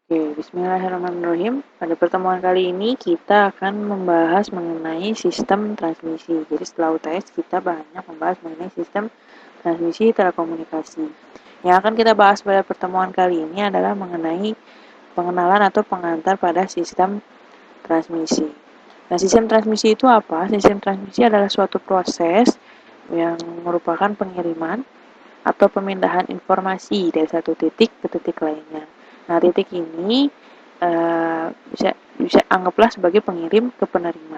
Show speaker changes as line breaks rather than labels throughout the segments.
Oke, bismillahirrahmanirrahim. Pada pertemuan kali ini kita akan membahas mengenai sistem transmisi. Jadi setelah UTS kita banyak membahas mengenai sistem transmisi telekomunikasi. Yang akan kita bahas pada pertemuan kali ini adalah mengenai pengenalan atau pengantar pada sistem transmisi. Nah, sistem transmisi itu apa? Sistem transmisi adalah suatu proses yang merupakan pengiriman atau pemindahan informasi dari satu titik ke titik lainnya. Nah, titik ini bisa anggaplah sebagai pengirim ke penerima.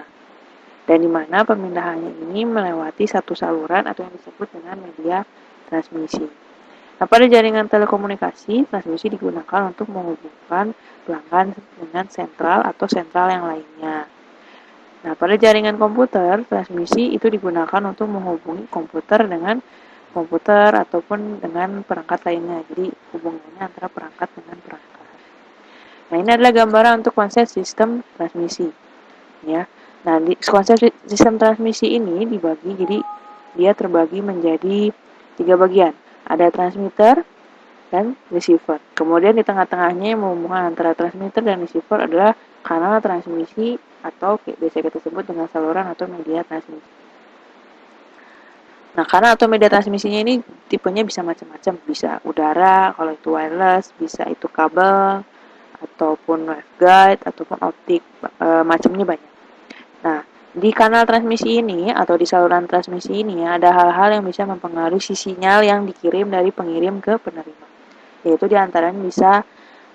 Dan di mana pemindahannya ini melewati satu saluran atau yang disebut dengan media transmisi. Nah, pada jaringan telekomunikasi, transmisi digunakan untuk menghubungkan pelanggan dengan sentral atau sentral yang lainnya. Nah, pada jaringan komputer, transmisi itu digunakan untuk menghubungi komputer dengan komputer ataupun dengan perangkat lainnya. Jadi, hubungannya antara perangkat dengan perangkat. Nah, ini adalah gambaran untuk konsep sistem transmisi, ya. Nah, konsep sistem transmisi ini dibagi, jadi dia terbagi menjadi 3 bagian. Ada transmitter dan receiver. Kemudian di tengah-tengahnya yang menghubungkan antara transmitter dan receiver adalah kanal transmisi atau biasa kita sebut dengan saluran atau media transmisi. Nah, karena atau media transmisinya ini tipenya bisa macam-macam, bisa udara, kalau itu wireless, bisa itu kabel, ataupun waveguide, ataupun optik, macamnya banyak. Nah, di kanal transmisi ini atau di saluran transmisi ini ada hal-hal yang bisa mempengaruhi si sinyal yang dikirim dari pengirim ke penerima. Yaitu diantaranya bisa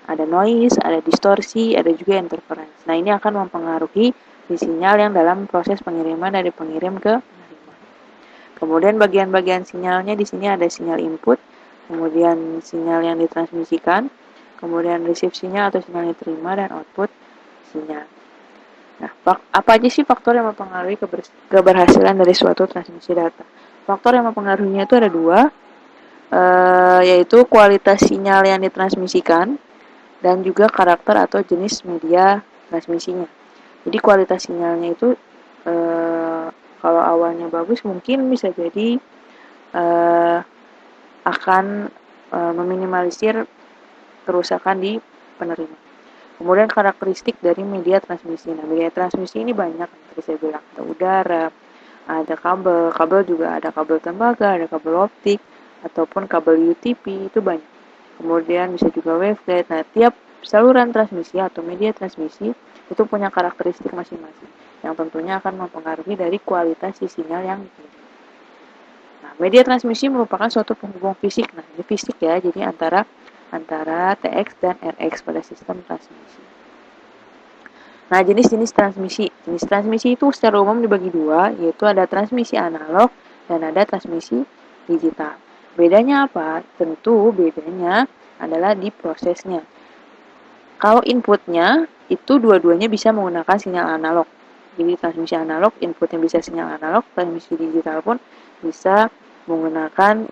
ada noise, ada distorsi, ada juga interference. Nah, ini akan mempengaruhi si sinyal yang dalam proses pengiriman dari pengirim ke penerima. Kemudian bagian-bagian sinyalnya di sini ada sinyal input, kemudian sinyal yang ditransmisikan, kemudian receive sinyal atau sinyal yang diterima, dan output sinyal. Nah, apa aja sih faktor yang mempengaruhi keberhasilan dari suatu transmisi data? Faktor yang mempengaruhinya itu ada dua, yaitu kualitas sinyal yang ditransmisikan dan juga karakter atau jenis media transmisinya. Jadi kualitas sinyalnya itu kalau awalnya bagus mungkin bisa jadi akan meminimalisir kerusakan di penerima. Kemudian karakteristik dari media transmisi. Nah, media transmisi ini banyak, seperti saya bilang, ada udara, ada kabel, kabel juga ada kabel tembaga, ada kabel optik, ataupun kabel UTP, itu banyak. Kemudian bisa juga waveguide. Nah, tiap saluran transmisi atau media transmisi itu punya karakteristik masing-masing, yang tentunya akan mempengaruhi dari kualitas sinyal yang dikirim. Nah, media transmisi merupakan suatu penghubung fisik. Nah, ini fisik ya, jadi antara TX dan RX pada sistem transmisi. Nah, jenis-jenis transmisi. Jenis transmisi itu secara umum dibagi dua, yaitu ada transmisi analog dan ada transmisi digital. Bedanya apa? Tentu bedanya adalah di prosesnya. Kalau inputnya, itu dua-duanya bisa menggunakan sinyal analog. Jadi transmisi analog, inputnya bisa sinyal analog, transmisi digital pun bisa menggunakan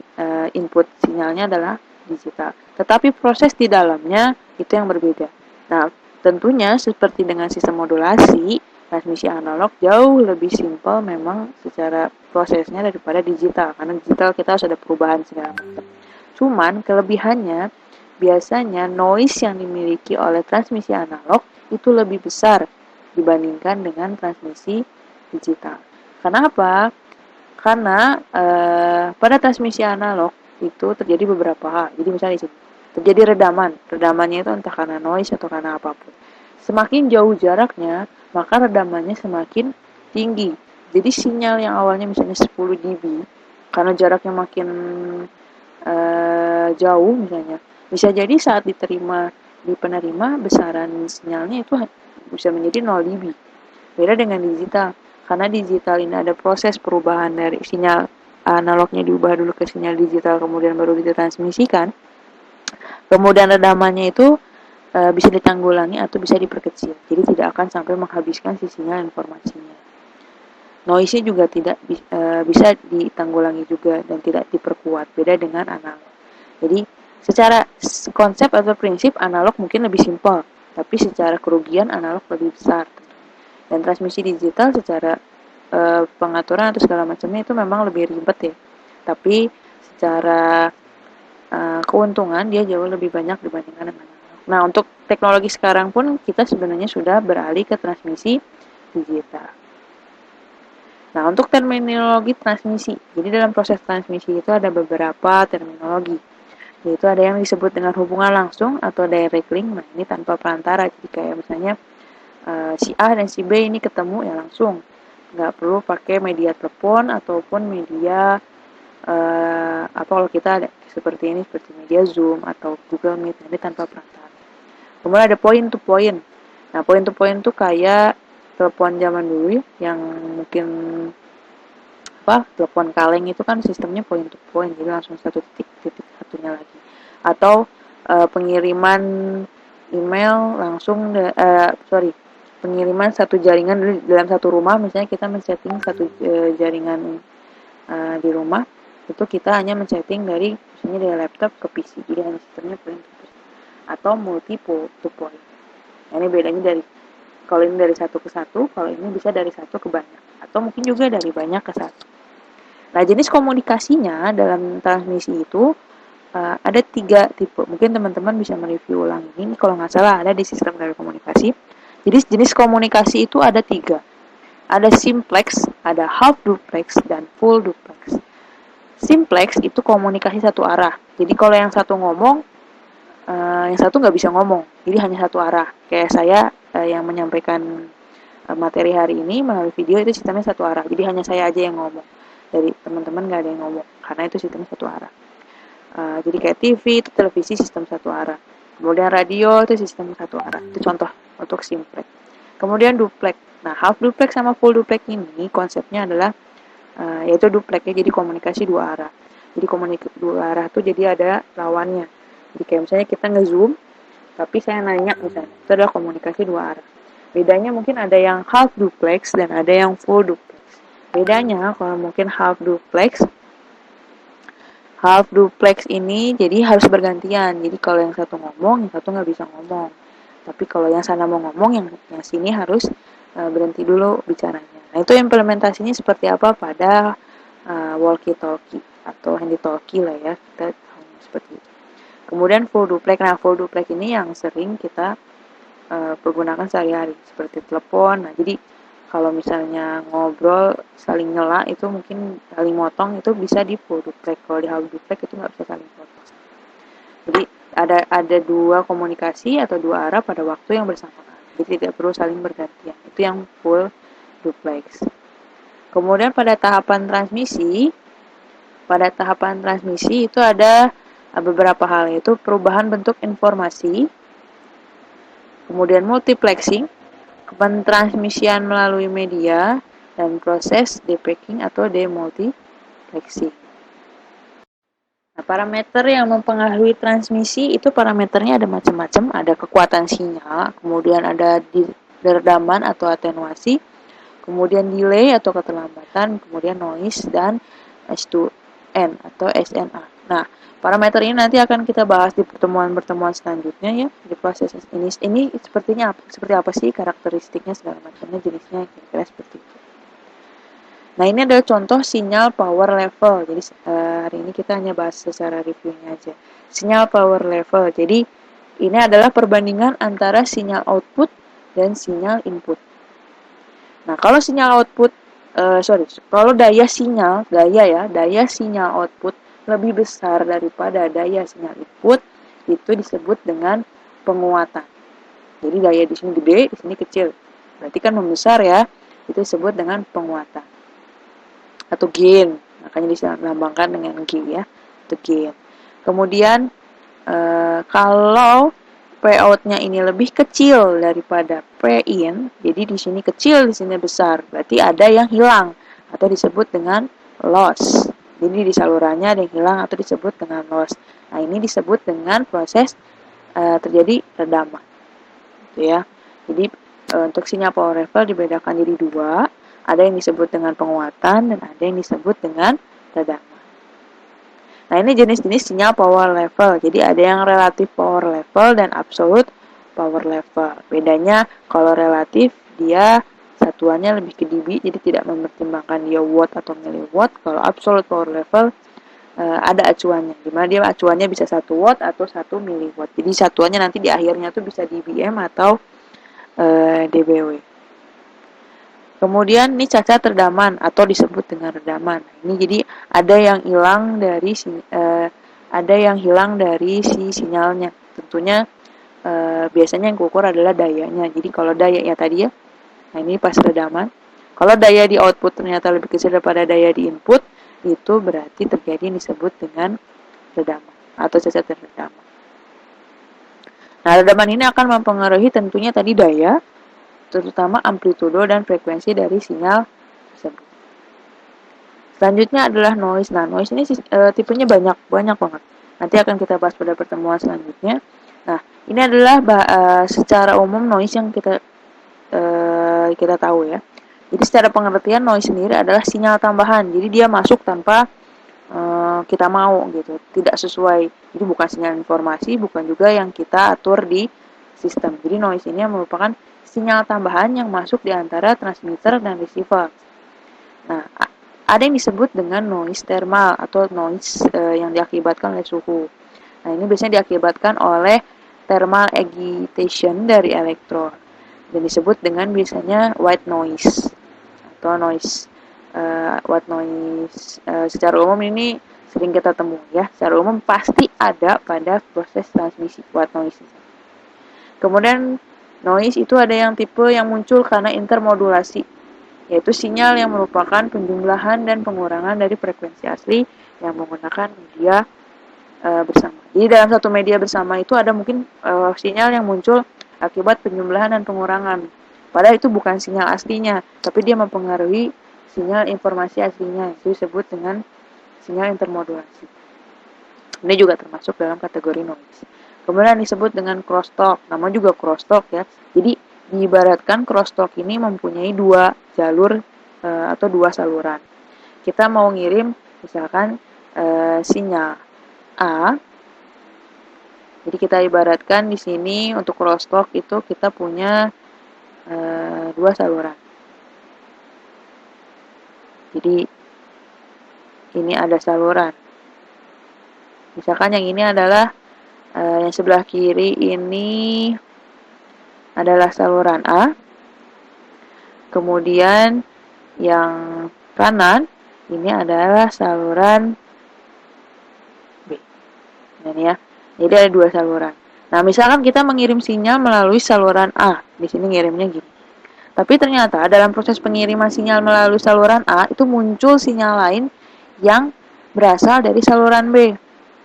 input sinyalnya adalah digital. Tetapi proses di dalamnya itu yang berbeda. Nah, tentunya seperti dengan sistem modulasi, transmisi analog jauh lebih simpel memang secara prosesnya daripada digital. Karena digital kita harus ada perubahan segala macam. Cuman kelebihannya biasanya noise yang dimiliki oleh transmisi analog itu lebih besar dibandingkan dengan transmisi digital. Kenapa? Karena pada transmisi analog itu terjadi beberapa hal. Jadi misalnya di sini terjadi redaman. Redamannya itu entah karena noise atau karena apapun. Semakin jauh jaraknya, maka redamannya semakin tinggi. Jadi sinyal yang awalnya misalnya 10 dB, karena jaraknya makin jauh misalnya, bisa jadi saat diterima di penerima besaran sinyalnya itu bisa menjadi 0 dB. Beda dengan digital, karena digital ini ada proses perubahan dari sinyal analognya diubah dulu ke sinyal digital, kemudian baru ditransmisikan. Kemudian redamannya itu bisa ditanggulangi atau bisa diperkecil, jadi tidak akan sampai menghabiskan si sinyal informasinya. Noise-nya juga tidak bisa ditanggulangi juga dan tidak diperkuat, beda dengan analog. Jadi secara konsep atau prinsip analog mungkin lebih simpel, tapi secara kerugian analog lebih besar. Dan transmisi digital secara pengaturan atau segala macamnya itu memang lebih ribet ya. Tapi secara keuntungan dia jauh lebih banyak dibandingkan dengan analog. Nah, untuk teknologi sekarang pun kita sebenarnya sudah beralih ke transmisi digital. Nah, untuk terminologi transmisi. Jadi dalam proses transmisi itu ada beberapa terminologi. Yaitu ada yang disebut dengan hubungan langsung atau direct link. Nah, ini tanpa perantara. Jadi kayak misalnya si A dan si B ini ketemu ya langsung. Nggak perlu pakai media telepon ataupun media apa kalau kita ada seperti ini, seperti media Zoom atau Google Meet. Ini tanpa perantara. Kemudian ada point to point. Nah, point to point tuh kayak telepon zaman dulu yang mungkin telepon kaleng itu kan sistemnya point to point, jadi langsung satu titik titik satunya lagi. Atau pengiriman email langsung pengiriman satu jaringan dalam satu rumah, misalnya kita men-setting satu jaringan di rumah, itu kita hanya men-setting dari misalnya dari laptop ke PC, jadi hanya sistemnya point to point. Atau multi to point. Nah, ini bedanya dari kalau ini dari satu ke satu, kalau ini bisa dari satu ke banyak, atau mungkin juga dari banyak ke satu. Nah, jenis komunikasinya dalam transmisi itu ada 3 tipe. Mungkin teman-teman bisa mereview ulang ini. Kalau nggak salah ada di sistem telekomunikasi. Jadi jenis komunikasi itu ada 3. Ada simplex, ada half duplex, dan full duplex. Simplex itu komunikasi satu arah. Jadi kalau yang satu ngomong, yang satu nggak bisa ngomong. Jadi hanya satu arah. Kayak saya yang menyampaikan materi hari ini melalui video itu sistemnya satu arah. Jadi hanya saya aja yang ngomong. Dari teman-teman nggak ada yang ngomong karena itu sistemnya satu arah. Jadi kayak TV itu televisi sistem satu arah. Kemudian radio itu sistem satu arah. Itu contoh untuk simplex. Kemudian duplex. Nah, half duplex sama full duplex ini konsepnya adalah yaitu duplex ya, jadi komunikasi dua arah. Jadi komunikasi dua arah tuh jadi ada lawannya. Jadi kayak misalnya kita nge-zoom, tapi saya nanya misalnya, itu adalah komunikasi dua arah. Bedanya mungkin ada yang half duplex dan ada yang full duplex. Bedanya kalau mungkin half duplex ini jadi harus bergantian. Jadi kalau yang satu ngomong, yang satu nggak bisa ngomong. Tapi kalau yang sana mau ngomong, yang sini harus berhenti dulu bicaranya. Nah, itu implementasinya seperti apa pada walkie talkie atau handy talkie lah ya, kita tahu seperti itu. Kemudian full duplex. Nah, full duplex ini yang sering kita pergunakan sehari-hari seperti telepon. Nah, jadi kalau misalnya ngobrol saling nyela itu mungkin saling motong itu bisa di full duplex. Kalau di half duplex itu nggak bisa saling potong. Jadi ada dua komunikasi atau dua arah pada waktu yang bersamaan. Jadi tidak perlu saling bergantian. Itu yang full duplex. Kemudian pada tahapan transmisi itu ada beberapa hal, yaitu perubahan bentuk informasi, kemudian multiplexing, pentransmisian melalui media, dan proses depacking atau demultiplexing. Nah, parameter yang mempengaruhi transmisi itu parameternya ada macam-macam, ada kekuatan sinyal, kemudian ada deredaman atau atenuasi, kemudian delay atau keterlambatan, kemudian noise, dan S2N atau SNA. Nah, parameter ini nanti akan kita bahas di pertemuan-pertemuan selanjutnya ya. Di proses ini sepertinya seperti apa sih karakteristiknya segala macamnya, jenisnya kira-kira seperti itu. Nah, ini adalah contoh sinyal power level. Jadi hari ini kita hanya bahas secara reviewnya aja. Sinyal power level. Jadi ini adalah perbandingan antara sinyal output dan sinyal input. Nah, kalau sinyal output kalau daya sinyal output lebih besar daripada daya sinyal input, itu disebut dengan penguatan. Jadi daya di sini gede, di sini kecil. Berarti kan membesar ya. Itu disebut dengan penguatan. Atau gain. Makanya dilambangkan dengan G ya. Itu gain. Kemudian kalau payout-nya ini lebih kecil daripada pay-in, jadi di sini kecil, di sini besar, berarti ada yang hilang atau disebut dengan loss. Jadi di salurannya ada yang hilang atau disebut dengan loss. Nah, ini disebut dengan proses terjadi redaman. Gitu ya. Jadi untuk sinyal power level dibedakan jadi dua, ada yang disebut dengan penguatan dan ada yang disebut dengan redaman. Nah, ini jenis-jenis sinyal power level. Jadi ada yang relatif power level dan absolute power level. Bedanya kalau relatif dia satuannya lebih ke dB, jadi tidak mempertimbangkan dia watt atau miliwatt. Kalau absolute power level ada acuannya, dimana dia acuannya bisa 1 watt atau 1 miliwatt. Jadi satuannya nanti di akhirnya tuh bisa dBm atau dBW. Kemudian ini cacat redaman atau disebut dengan redaman. Ini jadi ada yang hilang dari si sinyalnya. Tentunya biasanya yang kukur adalah dayanya. Jadi kalau daya ya tadi ya, nah ini pas redaman. Kalau daya di output ternyata lebih kecil daripada daya di input, itu berarti terjadi yang disebut dengan redaman atau cacat redaman. Nah, redaman ini akan mempengaruhi tentunya tadi daya, terutama amplitudo dan frekuensi dari sinyal tersebut. Selanjutnya adalah noise. Nah, noise ini tipenya banyak banget. Nanti akan kita bahas pada pertemuan selanjutnya. Nah, ini adalah secara umum noise yang kita tahu ya. Jadi secara pengertian noise sendiri adalah sinyal tambahan. Jadi dia masuk tanpa kita mau gitu, tidak sesuai. Jadi bukan sinyal informasi, bukan juga yang kita atur di sistem. Jadi noise ini merupakan sinyal tambahan yang masuk di antara transmitter dan receiver. Nah, ada yang disebut dengan noise thermal atau noise yang diakibatkan oleh suhu. Nah, ini biasanya diakibatkan oleh thermal agitation dari elektron dan disebut dengan biasanya white noise atau noise white noise. Secara umum ini sering kita temui ya. Secara umum pasti ada pada proses transmisi white noise. Kemudian noise itu ada yang tipe yang muncul karena intermodulasi, yaitu sinyal yang merupakan penjumlahan dan pengurangan dari frekuensi asli yang menggunakan media bersama. Jadi dalam satu media bersama itu ada mungkin sinyal yang muncul akibat penjumlahan dan pengurangan. Padahal itu bukan sinyal aslinya, tapi dia mempengaruhi sinyal informasi aslinya. Itu disebut dengan sinyal intermodulasi. Ini juga termasuk dalam kategori noise. Kemudian disebut dengan crosstalk. Nama juga crosstalk ya. Jadi diibaratkan crosstalk ini mempunyai dua jalur atau dua saluran. Kita mau ngirim misalkan sinyal A. Jadi kita ibaratkan di sini untuk crosstalk itu kita punya dua saluran. Jadi ini ada saluran. Misalkan yang ini adalah yang sebelah kiri ini adalah saluran A. Kemudian yang kanan ini adalah saluran B. Ini ya. Jadi ada dua saluran. Nah, misalkan kita mengirim sinyal melalui saluran A. Di sini ngirimnya gini. Tapi ternyata dalam proses pengiriman sinyal melalui saluran A itu muncul sinyal lain yang berasal dari saluran B.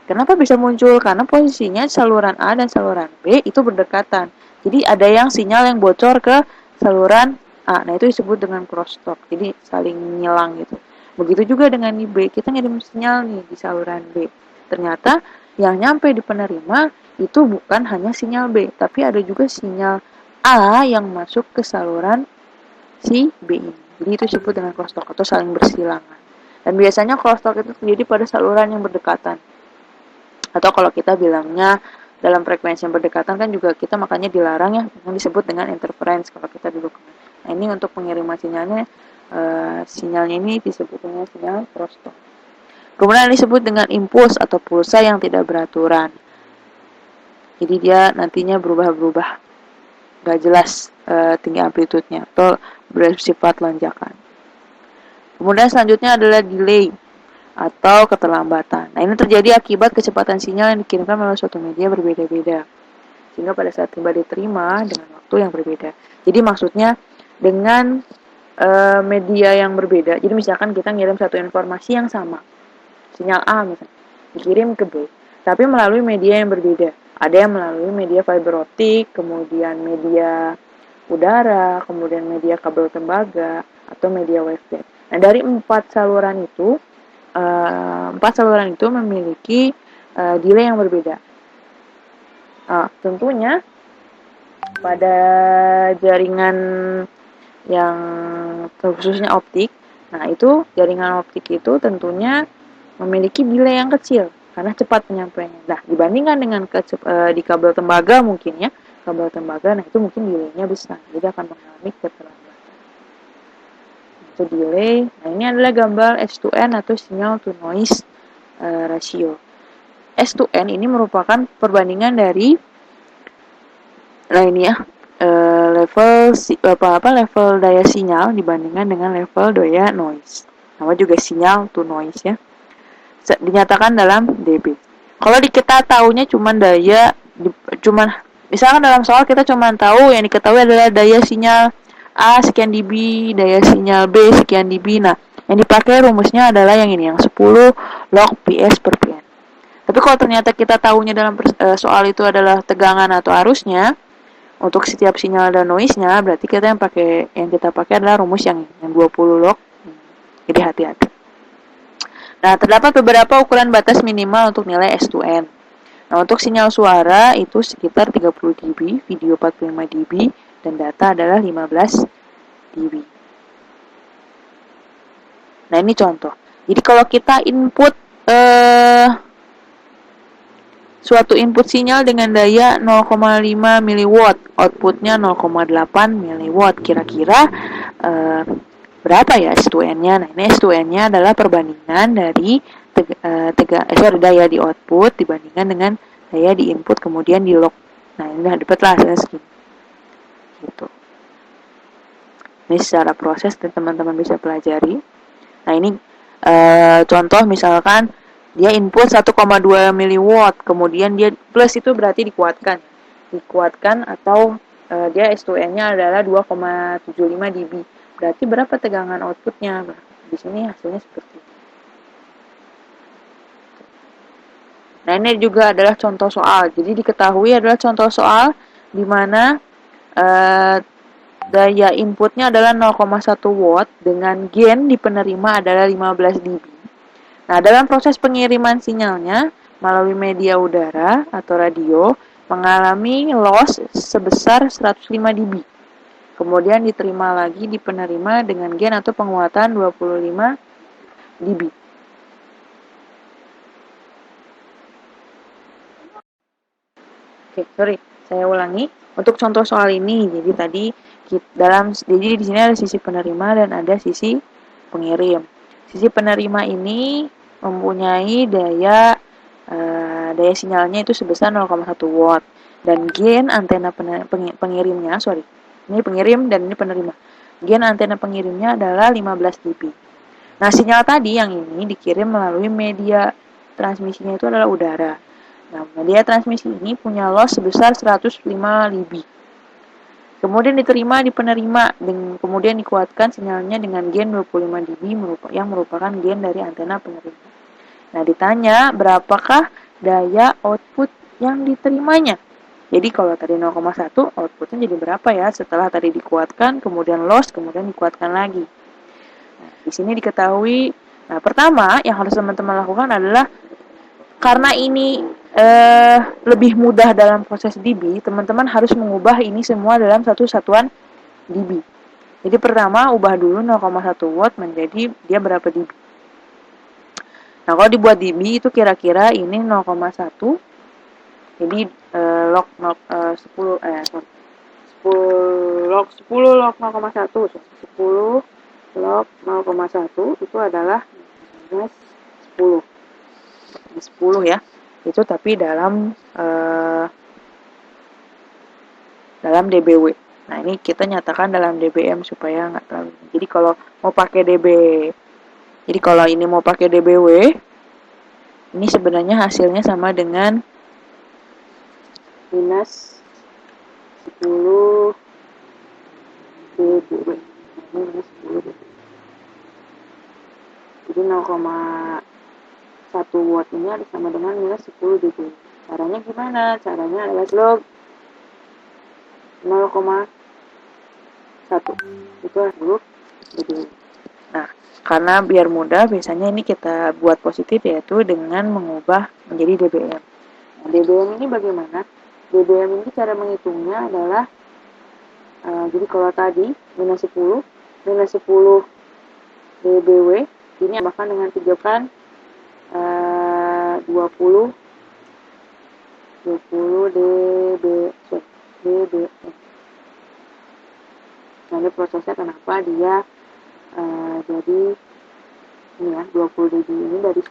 Kenapa bisa muncul? Karena posisinya saluran A dan saluran B itu berdekatan. Jadi ada yang sinyal yang bocor ke saluran A. Nah, itu disebut dengan crosstalk. Jadi saling nyilang gitu. Begitu juga dengan di B. Kita ngirim sinyal nih di saluran B. Ternyata yang nyampe di penerima itu bukan hanya sinyal B, tapi ada juga sinyal A yang masuk ke saluran si B ini. Jadi itu disebut dengan crosstalk atau saling bersilangan. Dan biasanya crosstalk itu terjadi pada saluran yang berdekatan. Atau kalau kita bilangnya dalam frekuensi yang berdekatan kan juga kita makanya dilarang ya, yang disebut dengan interference kalau kita dulu. Nah, ini untuk pengiriman sinyalnya, sinyalnya ini disebut dengan sinyal crosstalk. Kemudian disebut dengan impuls atau pulsa yang tidak beraturan. Jadi dia nantinya berubah-berubah, gak jelas tinggi amplitudenya atau bersifat lonjakan. Kemudian selanjutnya adalah delay atau keterlambatan. Nah, ini terjadi akibat kecepatan sinyal yang dikirimkan melalui suatu media berbeda-beda, sehingga pada saat tiba diterima dengan waktu yang berbeda. Jadi maksudnya dengan media yang berbeda. Jadi misalkan kita ngirim satu informasi yang sama, sinyal A misalnya, dikirim ke B, tapi melalui media yang berbeda. Ada yang melalui media fiber optik, kemudian media udara, kemudian media kabel tembaga, atau media waveguide. Nah, dari empat saluran itu memiliki delay yang berbeda. Nah, tentunya pada jaringan yang khususnya optik, nah itu jaringan optik itu tentunya memiliki delay yang kecil karena cepat penyampaiannya. Nah, dibandingkan dengan di kabel tembaga mungkin ya, kabel tembaga, nah itu mungkin delaynya besar, jadi akan mengalami keterlambatan. Itu delay. Nah, ini adalah gambar S2N atau signal to noise rasio. S/N ini merupakan perbandingan dari level daya sinyal dibandingkan dengan level daya noise. Nama juga sinyal to noise ya. Dinyatakan dalam dB. Kalau kita tahunya cuman misalkan dalam soal kita cuma tahu yang diketahui adalah daya sinyal A sekian dB, daya sinyal B sekian dB. Nah, yang dipakai rumusnya adalah yang ini, yang 10 log PS per Pn. Tapi kalau ternyata kita tahunya dalam soal itu adalah tegangan atau arusnya, untuk setiap sinyal dan noise-nya, berarti kita yang kita pakai adalah rumus yang 20 log. Jadi hati-hati. Nah, terdapat beberapa ukuran batas minimal untuk nilai S/N. Nah, untuk sinyal suara itu sekitar 30 dB, video 45 dB, dan data adalah 15 dB. Nah, ini contoh. Jadi kalau kita input suatu input sinyal dengan daya 0,5 mW, outputnya 0,8 mW, kira-kira berapa ya S/N-nya? Nah, ini S/N-nya adalah perbandingan dari daya di output dibandingkan dengan daya di input kemudian di log. Nah, ini dapatlah hasilnya segini. Gitu. Ini secara proses teman-teman bisa pelajari. Nah, ini contoh misalkan dia input 1,2 mW, kemudian dia plus itu berarti dikuatkan atau dia S/N-nya adalah 2,75 dB. Berarti berapa tegangan outputnya? Nah, di sini hasilnya seperti ini. Nah, ini juga adalah contoh soal. Jadi diketahui adalah contoh soal di mana daya inputnya adalah 0,1 watt dengan gain di penerima adalah 15 dB. Nah, dalam proses pengiriman sinyalnya melalui media udara atau radio mengalami loss sebesar 105 dB. Kemudian diterima lagi di penerima dengan gain atau penguatan 25 dB. Oke, sorry, saya ulangi. Untuk contoh soal ini, jadi di sini ada sisi penerima dan ada sisi pengirim. Sisi penerima ini mempunyai daya sinyalnya itu sebesar 0,1 watt dan gain antena pengirimnya, ini pengirim dan ini penerima. Gain antena pengirimnya adalah 15 dB. Nah, sinyal tadi yang ini dikirim melalui media transmisinya itu adalah udara. Nah, media transmisi ini punya loss sebesar 105 dB. Kemudian diterima di penerima dan kemudian dikuatkan sinyalnya dengan gain 25 dB yang merupakan gain dari antena penerima. Nah, ditanya berapakah daya output yang diterimanya. Jadi kalau tadi 0,1 outputnya jadi berapa ya setelah tadi dikuatkan, kemudian loss, kemudian dikuatkan lagi. Nah, di sini diketahui, nah pertama yang harus teman-teman lakukan adalah karena ini lebih mudah dalam proses dB, teman-teman harus mengubah ini semua dalam satu satuan dB. Jadi pertama ubah dulu 0,1 watt menjadi dia berapa dB. Nah, kalau dibuat dB itu kira-kira ini 0,1. Jadi log 10 log 10 log 0,1 10 log 0,1 itu adalah 10 ya. Itu tapi dalam dBW. Nah, ini kita nyatakan dalam dBm supaya nggak terlalu. Jadi kalau mau pakai jadi kalau ini mau pakai dBW, ini sebenarnya hasilnya sama dengan minus 10 dBW. Ini minus 10 dBW. Jadi 0,1 watt ini harus sama dengan minus 10 dBW. Caranya gimana? Caranya adalah log 0,1 itu dulu dBW. Nah, karena biar mudah biasanya ini kita buat positif yaitu dengan mengubah menjadi dBm. Nah, dBm ini bagaimana? dBm ini cara menghitungnya adalah jadi kalau tadi minus 10 dBW ini bahkan dengan 3 kan 20 dBm. Nah, ini prosesnya kenapa dia jadi ini ya 20 dB ini dari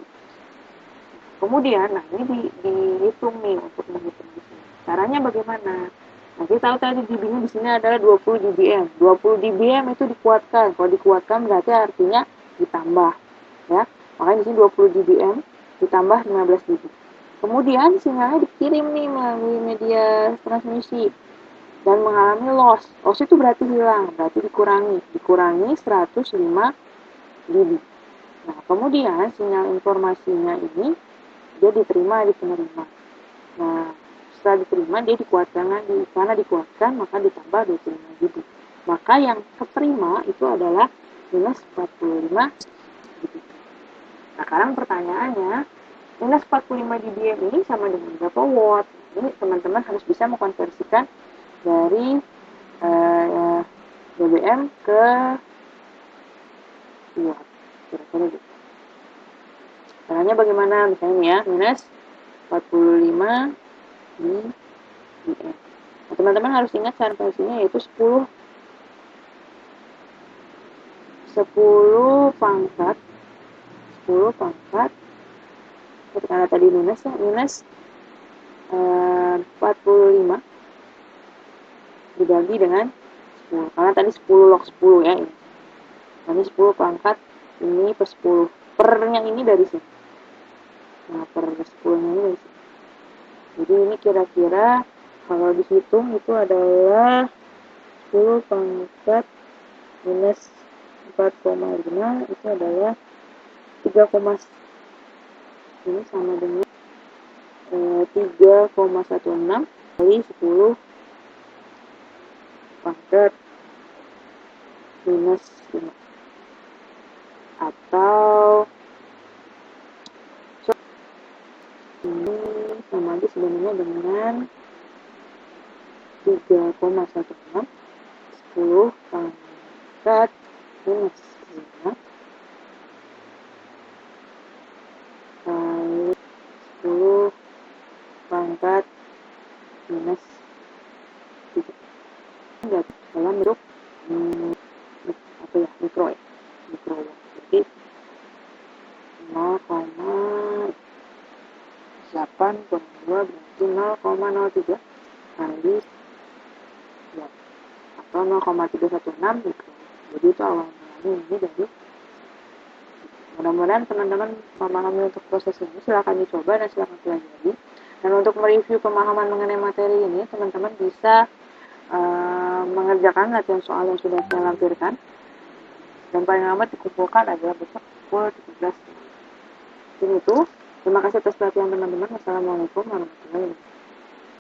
Kemudian, nah ini dihitung nih untuk menghitung di sini. Caranya bagaimana? Nah, kita tahu tadi dB-nya di sini adalah 20 dBm. 20 dBm itu dikuatkan. Kalau dikuatkan berarti artinya ditambah, ya. Makanya di sini 20 dBm ditambah 15 dB. Kemudian sinyalnya dikirim nih melalui media transmisi dan mengalami loss. Loss itu berarti hilang, berarti dikurangi 105 dB. Nah, kemudian sinyal informasinya ini dia diterima di penerima. Nah, setelah diterima dia dikuatkan lagi. Karena dikuatkan maka ditambah 25 dB. Maka yang keterima itu adalah minus 45 dB. Nah, sekarang pertanyaannya, minus 45 dBm ini sama dengan berapa watt? Ini teman-teman harus bisa mengkonversikan dari dBm ke watt. Kira-kira gitu. Caranya bagaimana? Misalnya ya, minus 45 dBm. Nah, teman-teman harus ingat cara konversinya yaitu 10 pangkat 10 pangkat karena tadi minus ya, minus 45 dibagi dengan 10. Karena tadi 10 log 10 ya ini. Ini 10 pangkat ini per 10. Pernya ini dari sini. Nah, per 10-nya ini dari sini. Jadi ini kira-kira kalau dihitung itu adalah 10 pangkat minus 4,5 itu adalah 3, ini sama dengan 3,16 kali 10 pangkat minus 5 atau ini sama aja sebenarnya dengan 3,16 10 pangkat minus 5 kali 10 pangkat minus 3 dalam bentuk mikro ya, mikro. Jadi 0,8,2 berarti 0,03 kali watt atau 0,316 mikro. Jadi itu awal mulanya ini dari. Mudah-mudahan teman-teman memahami untuk proses ini. Silahkan dicoba dan silahkan pelajari. Dan untuk mereview pemahaman mengenai materi ini, teman-teman bisa mengerjakan latihan soal yang sudah saya lampirkan. Dan paling lambat dikumpulkan adalah besok pukul 17. Ini itu. Terima kasih atas perhatian teman-teman. Wassalamualaikum warahmatullahi wabarakatuh.